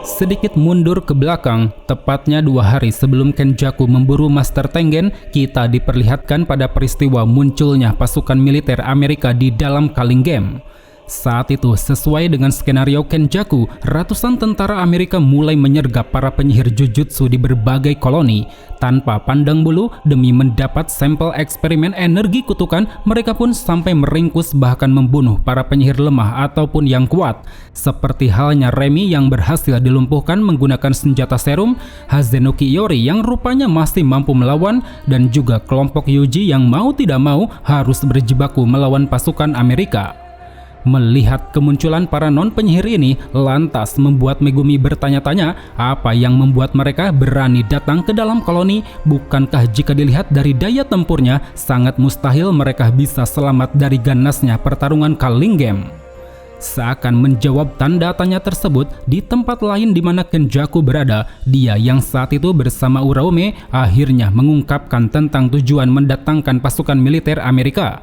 Sedikit mundur ke belakang, tepatnya 2 hari sebelum Kenjaku memburu Master Tengen, kita diperlihatkan pada peristiwa munculnya pasukan militer Amerika di dalam Kalingem. Saat itu, sesuai dengan skenario Kenjaku, ratusan tentara Amerika mulai menyergap para penyihir Jujutsu di berbagai koloni. Tanpa pandang bulu, demi mendapat sampel eksperimen energi kutukan, mereka pun sampai meringkus bahkan membunuh para penyihir lemah ataupun yang kuat. Seperti halnya Remy yang berhasil dilumpuhkan menggunakan senjata serum, Hazenuki Iori yang rupanya masih mampu melawan, dan juga kelompok Yuji yang mau tidak mau harus berjibaku melawan pasukan Amerika. Melihat kemunculan para non-penyihir ini lantas membuat Megumi bertanya-tanya apa yang membuat mereka berani datang ke dalam koloni. Bukankah jika dilihat dari daya tempurnya sangat mustahil mereka bisa selamat dari ganasnya pertarungan Kalingem? Seakan menjawab tanda tanya tersebut, di tempat lain di mana Kenjaku berada, dia yang saat itu bersama Uraume akhirnya mengungkapkan tentang tujuan mendatangkan pasukan militer Amerika.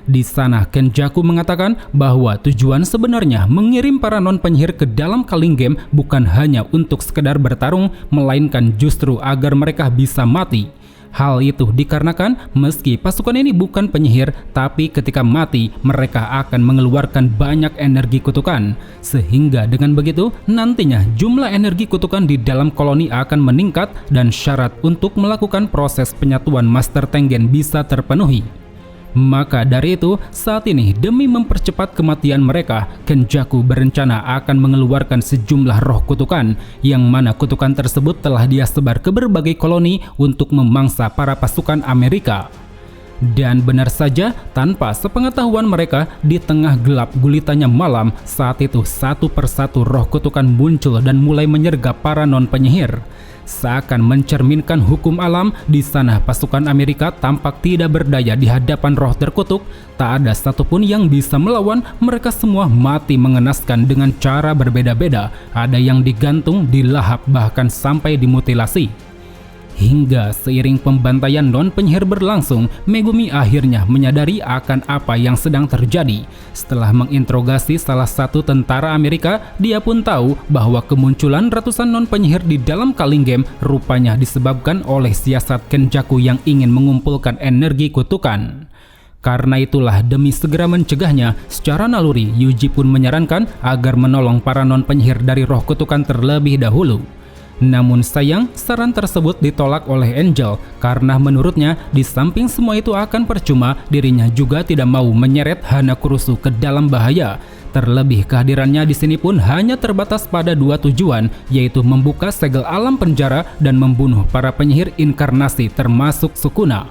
Di sana Kenjaku mengatakan bahwa tujuan sebenarnya mengirim para non-penyihir ke dalam Kalingem bukan hanya untuk sekedar bertarung, melainkan justru agar mereka bisa mati. Hal itu dikarenakan meski pasukan ini bukan penyihir, tapi ketika mati mereka akan mengeluarkan banyak energi kutukan. Sehingga dengan begitu nantinya jumlah energi kutukan di dalam koloni akan meningkat dan syarat untuk melakukan proses penyatuan Master Tengen bisa terpenuhi. Maka dari itu, saat ini demi mempercepat kematian mereka, Kenjaku berencana akan mengeluarkan sejumlah roh kutukan, yang mana kutukan tersebut telah dia sebar ke berbagai koloni untuk memangsa para pasukan Amerika. Dan benar saja, tanpa sepengetahuan mereka, di tengah gelap gulitanya malam, saat itu satu persatu roh kutukan muncul dan mulai menyergap para non-penyihir. Seakan mencerminkan hukum alam, di sana pasukan Amerika tampak tidak berdaya di hadapan roh terkutuk. Tak ada satupun yang bisa melawan, mereka semua mati mengenaskan dengan cara berbeda-beda. Ada yang digantung, dilahap, bahkan sampai dimutilasi. Hingga seiring pembantaian non-penyihir berlangsung, Megumi akhirnya menyadari akan apa yang sedang terjadi. Setelah menginterogasi salah satu tentara Amerika, dia pun tahu bahwa kemunculan ratusan non-penyihir di dalam Kalingem rupanya disebabkan oleh siasat Kenjaku yang ingin mengumpulkan energi kutukan. Karena itulah demi segera mencegahnya, secara naluri Yuji pun menyarankan agar menolong para non-penyihir dari roh kutukan terlebih dahulu. Namun sayang, saran tersebut ditolak oleh Angel karena menurutnya di samping semua itu akan percuma, dirinya juga tidak mau menyeret Hanakurusu ke dalam bahaya. Terlebih kehadirannya di sini pun hanya terbatas pada 2 tujuan, yaitu membuka segel alam penjara dan membunuh para penyihir inkarnasi termasuk Sukuna.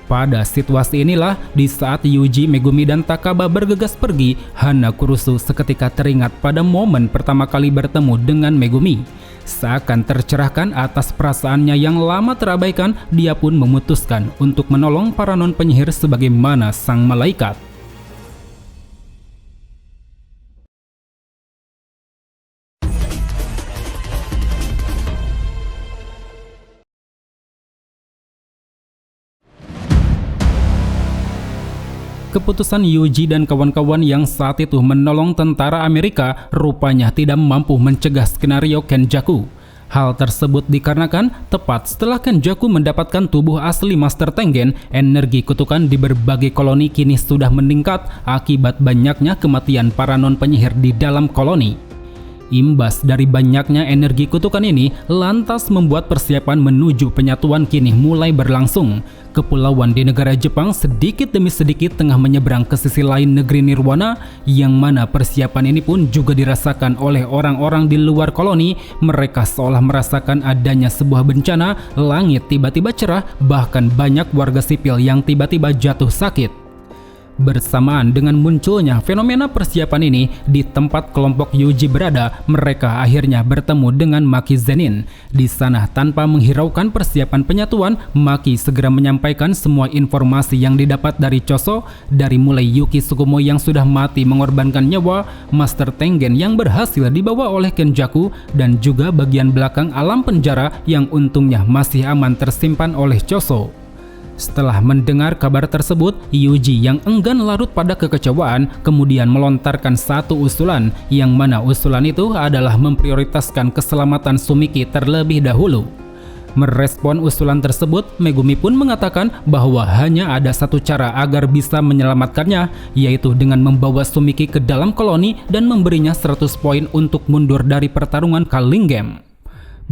Pada situasi inilah, di saat Yuji, Megumi, dan Takaba bergegas pergi, Hanakurusu seketika teringat pada momen pertama kali bertemu dengan Megumi. Seakan tercerahkan atas perasaannya yang lama terabaikan, dia pun memutuskan untuk menolong para non-penyihir sebagaimana sang malaikat. Keputusan Yuji dan kawan-kawan yang saat itu menolong tentara Amerika rupanya tidak mampu mencegah skenario Kenjaku. Hal tersebut dikarenakan tepat setelah Kenjaku mendapatkan tubuh asli Master Tengen, energi kutukan di berbagai koloni kini sudah meningkat akibat banyaknya kematian para non-penyihir di dalam koloni. Imbas dari banyaknya energi kutukan ini lantas membuat persiapan menuju penyatuan kini mulai berlangsung. Kepulauan di negara Jepang sedikit demi sedikit tengah menyeberang ke sisi lain negeri Nirwana, yang mana persiapan ini pun juga dirasakan oleh orang-orang di luar koloni. Mereka seolah merasakan adanya sebuah bencana, langit tiba-tiba cerah, bahkan banyak warga sipil yang tiba-tiba jatuh sakit. Bersamaan dengan munculnya fenomena persiapan ini, di tempat kelompok Yuji berada, mereka akhirnya bertemu dengan Maki Zenin. Di sana, tanpa menghiraukan persiapan penyatuan, Maki segera menyampaikan semua informasi yang didapat dari Choso, dari mulai Yuki Tsukumo yang sudah mati mengorbankan nyawa, Master Tengen yang berhasil dibawa oleh Kenjaku, dan juga bagian belakang alam penjara yang untungnya masih aman tersimpan oleh Choso. Setelah mendengar kabar tersebut, Yuji yang enggan larut pada kekecewaan kemudian melontarkan satu usulan, yang mana usulan itu adalah memprioritaskan keselamatan Sumiki terlebih dahulu. Merespon usulan tersebut, Megumi pun mengatakan bahwa hanya ada satu cara agar bisa menyelamatkannya, yaitu dengan membawa Sumiki ke dalam koloni dan memberinya 100 poin untuk mundur dari pertarungan Culling Game.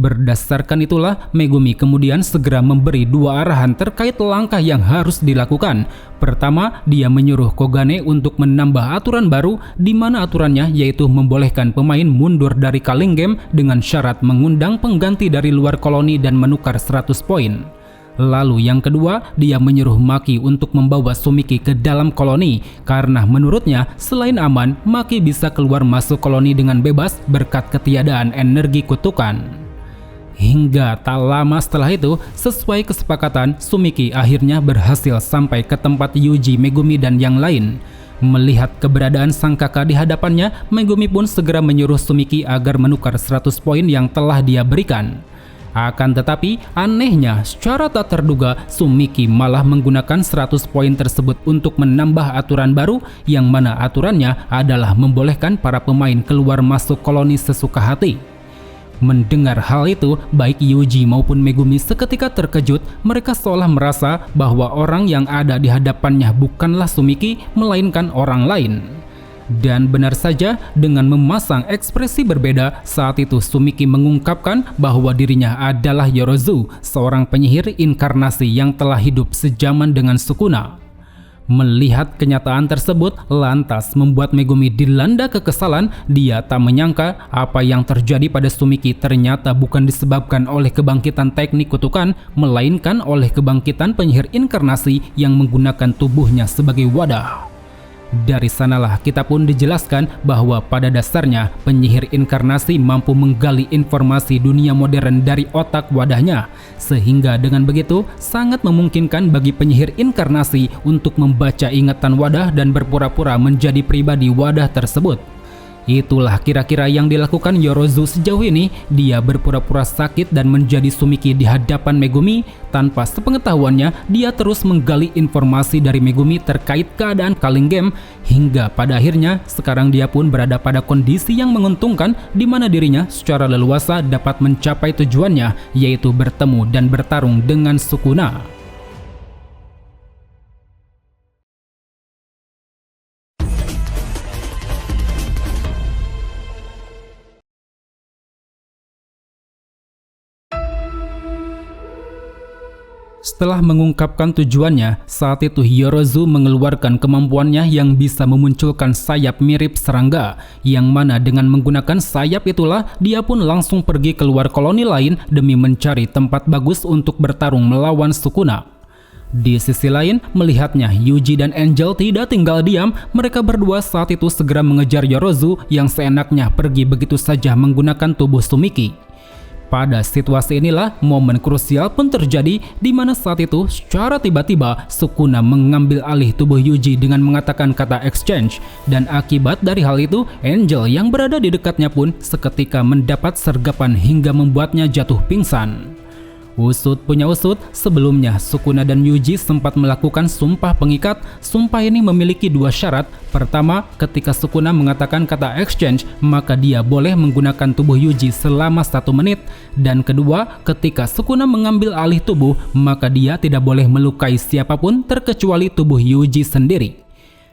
Berdasarkan itulah, Megumi kemudian segera memberi dua arahan terkait langkah yang harus dilakukan. Pertama, dia menyuruh Kogane untuk menambah aturan baru, di mana aturannya yaitu membolehkan pemain mundur dari Culling Game dengan syarat mengundang pengganti dari luar koloni dan menukar 100 poin. Lalu yang kedua, dia menyuruh Maki untuk membawa Sumiki ke dalam koloni, karena menurutnya selain aman, Maki bisa keluar masuk koloni dengan bebas berkat ketiadaan energi kutukan. Hingga tak lama setelah itu, sesuai kesepakatan, Sumiki akhirnya berhasil sampai ke tempat Yuji, Megumi, dan yang lain. Melihat keberadaan sang kakak di hadapannya, Megumi pun segera menyuruh Sumiki agar menukar 100 poin yang telah dia berikan. Akan tetapi, anehnya, secara tak terduga, Sumiki malah menggunakan 100 poin tersebut untuk menambah aturan baru, yang mana aturannya adalah membolehkan para pemain keluar masuk koloni sesuka hati. Mendengar hal itu, baik Yuji maupun Megumi seketika terkejut. Mereka seolah merasa bahwa orang yang ada di hadapannya bukanlah Sumiki, melainkan orang lain. Dan benar saja, dengan memasang ekspresi berbeda, saat itu Sumiki mengungkapkan bahwa dirinya adalah Yorozu, seorang penyihir inkarnasi yang telah hidup sejaman dengan Sukuna. Melihat kenyataan tersebut lantas membuat Megumi dilanda kekesalan. Dia tak menyangka apa yang terjadi pada Sumiki ternyata bukan disebabkan oleh kebangkitan teknik kutukan, melainkan oleh kebangkitan penyihir inkarnasi yang menggunakan tubuhnya sebagai wadah. Dari sanalah kita pun dijelaskan bahwa pada dasarnya penyihir inkarnasi mampu menggali informasi dunia modern dari otak wadahnya, sehingga dengan begitu sangat memungkinkan bagi penyihir inkarnasi untuk membaca ingatan wadah dan berpura-pura menjadi pribadi wadah tersebut. Itulah kira-kira yang dilakukan Yorozu sejauh ini. Dia berpura-pura sakit dan menjadi Sumiki di hadapan Megumi. Tanpa sepengetahuannya, dia terus menggali informasi dari Megumi terkait keadaan Culling Game, hingga pada akhirnya sekarang dia pun berada pada kondisi yang menguntungkan, di mana dirinya secara leluasa dapat mencapai tujuannya, yaitu bertemu dan bertarung dengan Sukuna. Setelah mengungkapkan tujuannya, saat itu Yorozu mengeluarkan kemampuannya yang bisa memunculkan sayap mirip serangga, yang mana dengan menggunakan sayap itulah dia pun langsung pergi keluar koloni lain demi mencari tempat bagus untuk bertarung melawan Sukuna. Di sisi lain, melihatnya Yuji dan Angel tidak tinggal diam, mereka berdua saat itu segera mengejar Yorozu yang seenaknya pergi begitu saja menggunakan tubuh Sumiki. Pada situasi inilah momen krusial pun terjadi, di mana saat itu secara tiba-tiba Sukuna mengambil alih tubuh Yuji dengan mengatakan kata exchange, dan akibat dari hal itu Angel yang berada di dekatnya pun seketika mendapat sergapan hingga membuatnya jatuh pingsan. Usut punya usut, sebelumnya Sukuna dan Yuji sempat melakukan sumpah pengikat. Sumpah ini memiliki dua syarat. Pertama, ketika Sukuna mengatakan kata exchange, maka dia boleh menggunakan tubuh Yuji selama 1 menit. Dan kedua, ketika Sukuna mengambil alih tubuh, maka dia tidak boleh melukai siapapun terkecuali tubuh Yuji sendiri.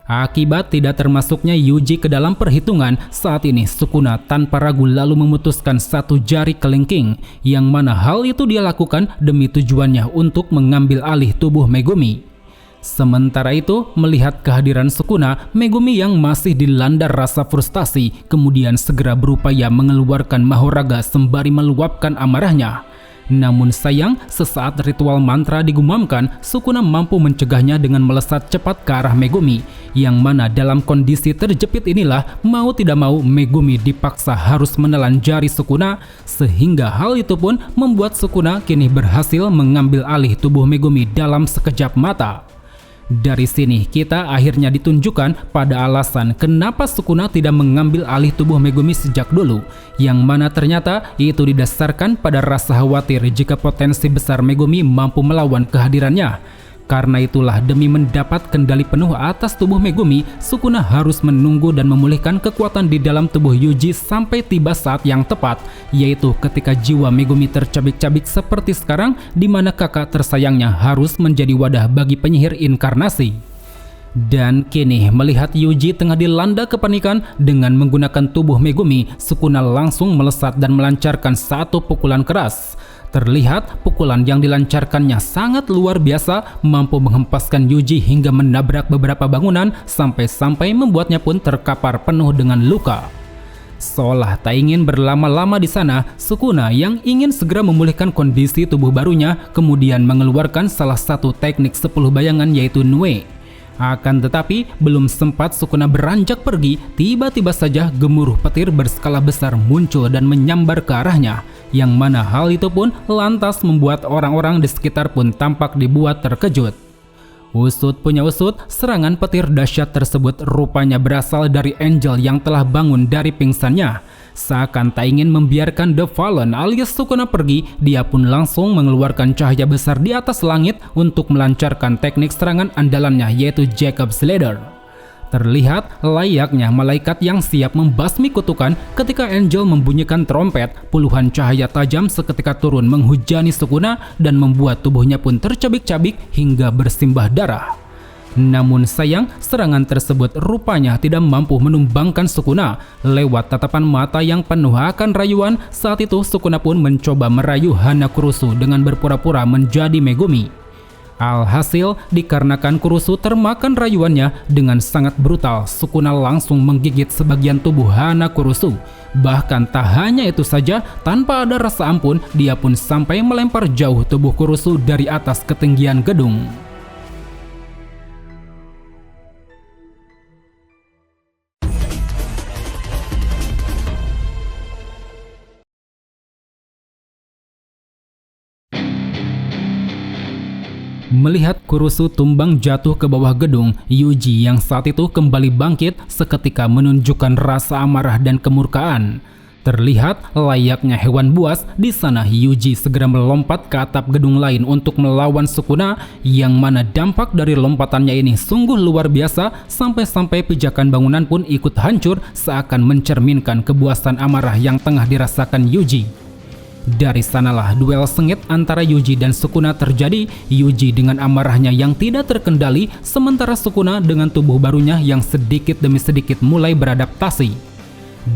Akibat tidak termasuknya Yuji ke dalam perhitungan, saat ini Sukuna tanpa ragu lalu memutuskan satu jari kelingking, yang mana hal itu dia lakukan demi tujuannya untuk mengambil alih tubuh Megumi. Sementara itu, melihat kehadiran Sukuna, Megumi yang masih dilanda rasa frustasi kemudian segera berupaya mengeluarkan Mahoraga sembari meluapkan amarahnya. Namun sayang, sesaat ritual mantra digumamkan, Sukuna mampu mencegahnya dengan melesat cepat ke arah Megumi, yang mana dalam kondisi terjepit inilah mau tidak mau Megumi dipaksa harus menelan jari Sukuna, sehingga hal itu pun membuat Sukuna kini berhasil mengambil alih tubuh Megumi dalam sekejap mata. Dari sini kita akhirnya ditunjukkan pada alasan kenapa Sukuna tidak mengambil alih tubuh Megumi sejak dulu, yang mana ternyata itu didasarkan pada rasa khawatir jika potensi besar Megumi mampu melawan kehadirannya. Karena itulah demi mendapat kendali penuh atas tubuh Megumi, Sukuna harus menunggu dan memulihkan kekuatan di dalam tubuh Yuji sampai tiba saat yang tepat, yaitu ketika jiwa Megumi tercabik-cabik seperti sekarang, di mana kakak tersayangnya harus menjadi wadah bagi penyihir inkarnasi. Dan kini melihat Yuji tengah dilanda kepanikan dengan menggunakan tubuh Megumi, Sukuna langsung melesat dan melancarkan satu pukulan keras. Terlihat pukulan yang dilancarkannya sangat luar biasa, mampu menghempaskan Yuji hingga menabrak beberapa bangunan sampai-sampai membuatnya pun terkapar penuh dengan luka. Seolah tak ingin berlama-lama di sana, Sukuna yang ingin segera memulihkan kondisi tubuh barunya kemudian mengeluarkan salah satu teknik 10 bayangan, yaitu Nue. Akan tetapi belum sempat Sukuna beranjak pergi, tiba-tiba saja gemuruh petir berskala besar muncul dan menyambar ke arahnya, yang mana hal itu pun lantas membuat orang-orang di sekitar pun tampak dibuat terkejut. Usut punya usut, serangan petir dahsyat tersebut rupanya berasal dari Angel yang telah bangun dari pingsannya. Seakan tak ingin membiarkan The Fallen alias Sukuna pergi, dia pun langsung mengeluarkan cahaya besar di atas langit untuk melancarkan teknik serangan andalannya, yaitu Jacob's Ladder. Terlihat layaknya malaikat yang siap membasmi kutukan ketika Angel membunyikan trompet, puluhan cahaya tajam seketika turun menghujani Sukuna dan membuat tubuhnya pun tercabik-cabik hingga bersimbah darah. Namun sayang, serangan tersebut rupanya tidak mampu menumbangkan Sukuna. Lewat tatapan mata yang penuh akan rayuan, saat itu Sukuna pun mencoba merayu Hana Kurusu dengan berpura-pura menjadi Megumi. Alhasil, dikarenakan Kurusu termakan rayuannya, dengan sangat brutal Sukuna langsung menggigit sebagian tubuh Hana Kurusu. Bahkan tak hanya itu saja, tanpa ada rasa ampun, dia pun sampai melempar jauh tubuh Kurusu dari atas ketinggian gedung. Melihat Kurusu tumbang jatuh ke bawah gedung, Yuji yang saat itu kembali bangkit seketika menunjukkan rasa amarah dan kemurkaan. Terlihat layaknya hewan buas, di sana Yuji segera melompat ke atap gedung lain untuk melawan Sukuna, yang mana dampak dari lompatannya ini sungguh luar biasa, sampai-sampai pijakan bangunan pun ikut hancur seakan mencerminkan kebuasan amarah yang tengah dirasakan Yuji. Dari sanalah duel sengit antara Yuji dan Sukuna terjadi. Yuji dengan amarahnya yang tidak terkendali, sementara Sukuna dengan tubuh barunya yang sedikit demi sedikit mulai beradaptasi.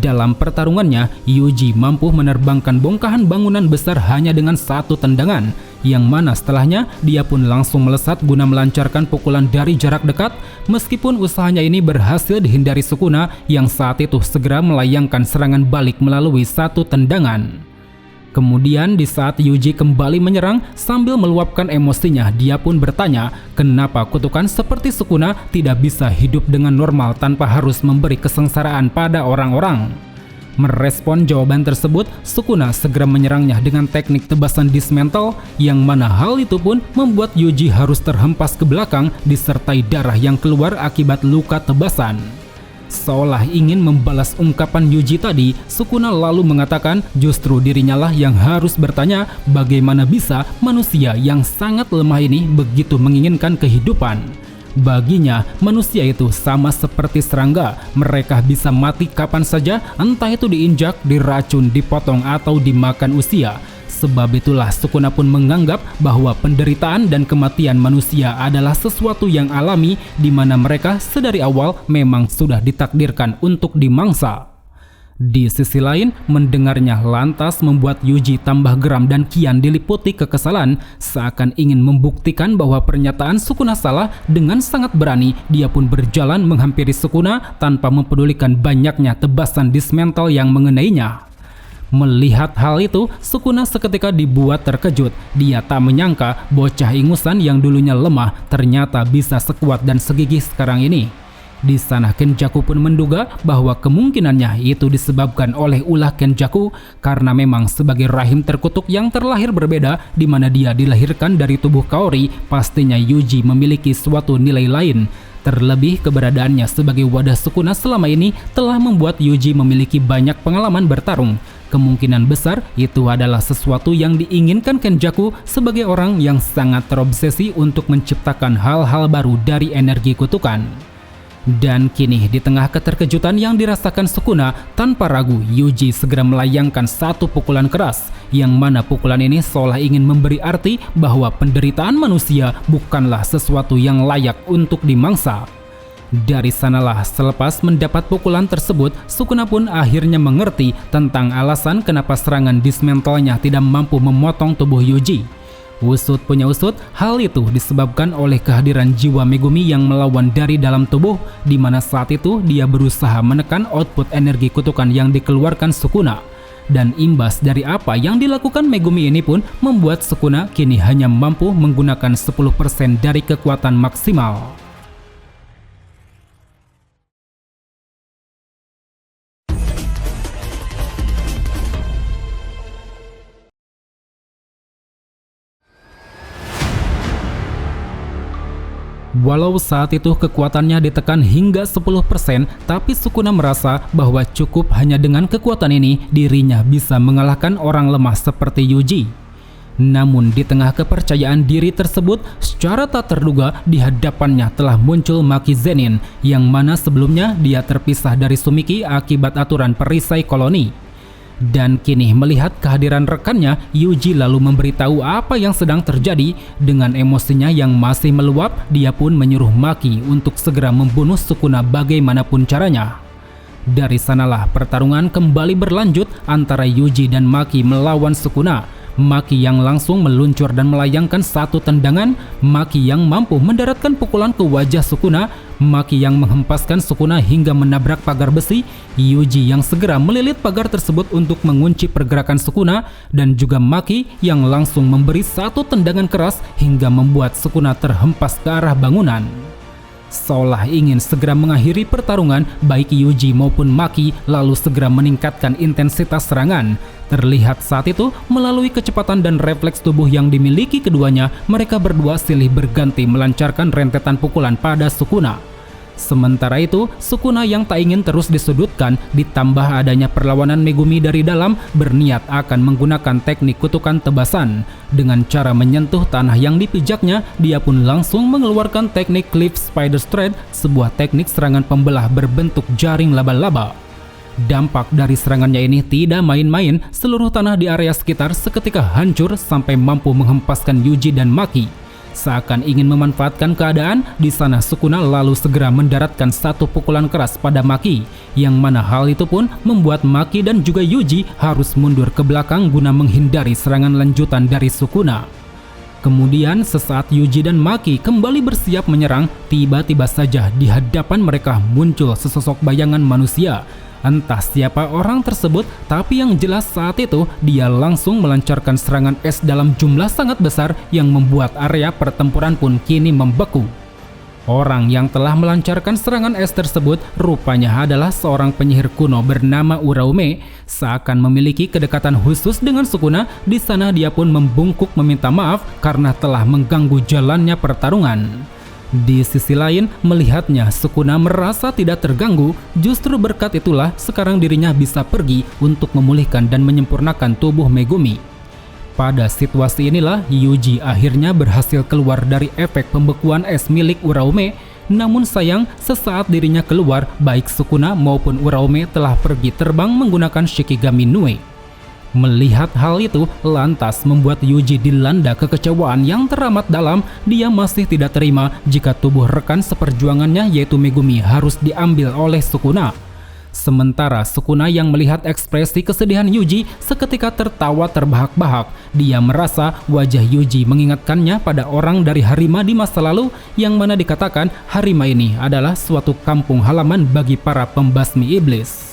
Dalam pertarungannya, Yuji mampu menerbangkan bongkahan bangunan besar hanya dengan satu tendangan, yang mana setelahnya dia pun langsung melesat guna melancarkan pukulan dari jarak dekat. Meskipun usahanya ini berhasil dihindari Sukuna yang saat itu segera melayangkan serangan balik melalui satu tendangan. Kemudian di saat Yuji kembali menyerang sambil meluapkan emosinya, dia pun bertanya kenapa kutukan seperti Sukuna tidak bisa hidup dengan normal tanpa harus memberi kesengsaraan pada orang-orang. Merespon jawaban tersebut, Sukuna segera menyerangnya dengan teknik tebasan dismantle, yang mana hal itu pun membuat Yuji harus terhempas ke belakang disertai darah yang keluar akibat luka tebasan. Seolah ingin membalas ungkapan Yuji tadi, Sukuna lalu mengatakan justru dirinya lah yang harus bertanya bagaimana bisa manusia yang sangat lemah ini begitu menginginkan kehidupan. Baginya, manusia itu sama seperti serangga, mereka bisa mati kapan saja, entah itu diinjak, diracun, dipotong, atau dimakan usia. Sebab itulah Sukuna pun menganggap bahwa penderitaan dan kematian manusia adalah sesuatu yang alami, di mana mereka sedari awal memang sudah ditakdirkan untuk dimangsa. Di sisi lain, mendengarnya lantas membuat Yuji tambah geram dan kian diliputi kekesalan. Seakan ingin membuktikan bahwa pernyataan Sukuna salah, dengan sangat berani dia pun berjalan menghampiri Sukuna tanpa mempedulikan banyaknya tebasan dismantle yang mengenainya. Melihat hal itu, Sukuna seketika dibuat terkejut. Dia tak menyangka bocah ingusan yang dulunya lemah ternyata bisa sekuat dan segigih sekarang ini. Di sana Kenjaku pun menduga bahwa kemungkinannya itu disebabkan oleh ulah Kenjaku, karena memang sebagai rahim terkutuk yang terlahir berbeda di mana dia dilahirkan dari tubuh Kaori, pastinya Yuji memiliki suatu nilai lain. Terlebih keberadaannya sebagai wadah Sukuna selama ini telah membuat Yuji memiliki banyak pengalaman bertarung. Kemungkinan besar itu adalah sesuatu yang diinginkan Kenjaku sebagai orang yang sangat terobsesi untuk menciptakan hal-hal baru dari energi kutukan. Dan kini di tengah keterkejutan yang dirasakan Sukuna, tanpa ragu Yuji segera melayangkan satu pukulan keras, yang mana pukulan ini seolah ingin memberi arti bahwa penderitaan manusia bukanlah sesuatu yang layak untuk dimangsa. Dari sanalah selepas mendapat pukulan tersebut, Sukuna pun akhirnya mengerti tentang alasan kenapa serangan dismantle-nya tidak mampu memotong tubuh Yuji. Usut punya usut, hal itu disebabkan oleh kehadiran jiwa Megumi yang melawan dari dalam tubuh, di mana saat itu dia berusaha menekan output energi kutukan yang dikeluarkan Sukuna. Dan imbas dari apa yang dilakukan Megumi ini pun membuat Sukuna kini hanya mampu menggunakan 10% dari kekuatan maksimal. Walau saat itu kekuatannya ditekan hingga 10%, tapi Sukuna merasa bahwa cukup hanya dengan kekuatan ini dirinya bisa mengalahkan orang lemah seperti Yuji. Namun di tengah kepercayaan diri tersebut, secara tak terduga di hadapannya telah muncul Maki Zenin, yang mana sebelumnya dia terpisah dari Sumiki akibat aturan perisai koloni. Dan kini melihat kehadiran rekannya, Yuji lalu memberitahu apa yang sedang terjadi. Dengan emosinya yang masih meluap, dia pun menyuruh Maki untuk segera membunuh Sukuna bagaimanapun caranya. Dari sanalah pertarungan kembali berlanjut antara Yuji dan Maki melawan Sukuna. Maki yang langsung meluncur dan melayangkan satu tendangan, Maki yang mampu mendaratkan pukulan ke wajah Sukuna, Maki yang menghempaskan Sukuna hingga menabrak pagar besi, Yuji yang segera melilit pagar tersebut untuk mengunci pergerakan Sukuna, dan juga Maki yang langsung memberi satu tendangan keras hingga membuat Sukuna terhempas ke arah bangunan. Seolah ingin segera mengakhiri pertarungan, baik Yuji maupun Maki lalu segera meningkatkan intensitas serangan. Terlihat saat itu, melalui kecepatan dan refleks tubuh yang dimiliki keduanya, mereka berdua silih berganti melancarkan rentetan pukulan pada Sukuna. Sementara itu, Sukuna yang tak ingin terus disudutkan, ditambah adanya perlawanan Megumi dari dalam, berniat akan menggunakan teknik kutukan tebasan. Dengan cara menyentuh tanah yang dipijaknya, dia pun langsung mengeluarkan teknik Cliff Spider Thread, sebuah teknik serangan pembelah berbentuk jaring laba-laba. Dampak dari serangannya ini tidak main-main, seluruh tanah di area sekitar seketika hancur sampai mampu menghempaskan Yuji dan Maki. Seakan ingin memanfaatkan keadaan, di sana Sukuna lalu segera mendaratkan satu pukulan keras pada Maki, yang mana hal itu pun membuat Maki dan juga Yuji harus mundur ke belakang guna menghindari serangan lanjutan dari Sukuna. Kemudian sesaat Yuji dan Maki kembali bersiap menyerang, tiba-tiba saja di hadapan mereka muncul sesosok bayangan manusia. Entah siapa orang tersebut, tapi yang jelas saat itu dia langsung melancarkan serangan es dalam jumlah sangat besar yang membuat area pertempuran pun kini membeku. Orang yang telah melancarkan serangan es tersebut rupanya adalah seorang penyihir kuno bernama Uraume. Seakan memiliki kedekatan khusus dengan Sukuna, di sana dia pun membungkuk meminta maaf karena telah mengganggu jalannya pertarungan. Di sisi lain, melihatnya Sukuna merasa tidak terganggu, justru berkat itulah sekarang dirinya bisa pergi untuk memulihkan dan menyempurnakan tubuh Megumi. Pada situasi inilah Yuji akhirnya berhasil keluar dari efek pembekuan es milik Uraume. Namun sayang, sesaat dirinya keluar, baik Sukuna maupun Uraume telah pergi terbang menggunakan Shikigami Nue. Melihat hal itu lantas membuat Yuji dilanda kekecewaan yang teramat dalam. Dia masih tidak terima jika tubuh rekan seperjuangannya yaitu Megumi harus diambil oleh Sukuna. Sementara Sukuna yang melihat ekspresi kesedihan Yuji seketika tertawa terbahak-bahak. Dia merasa wajah Yuji mengingatkannya pada orang dari Harima di masa lalu, yang mana dikatakan Harima ini adalah suatu kampung halaman bagi para pembasmi iblis.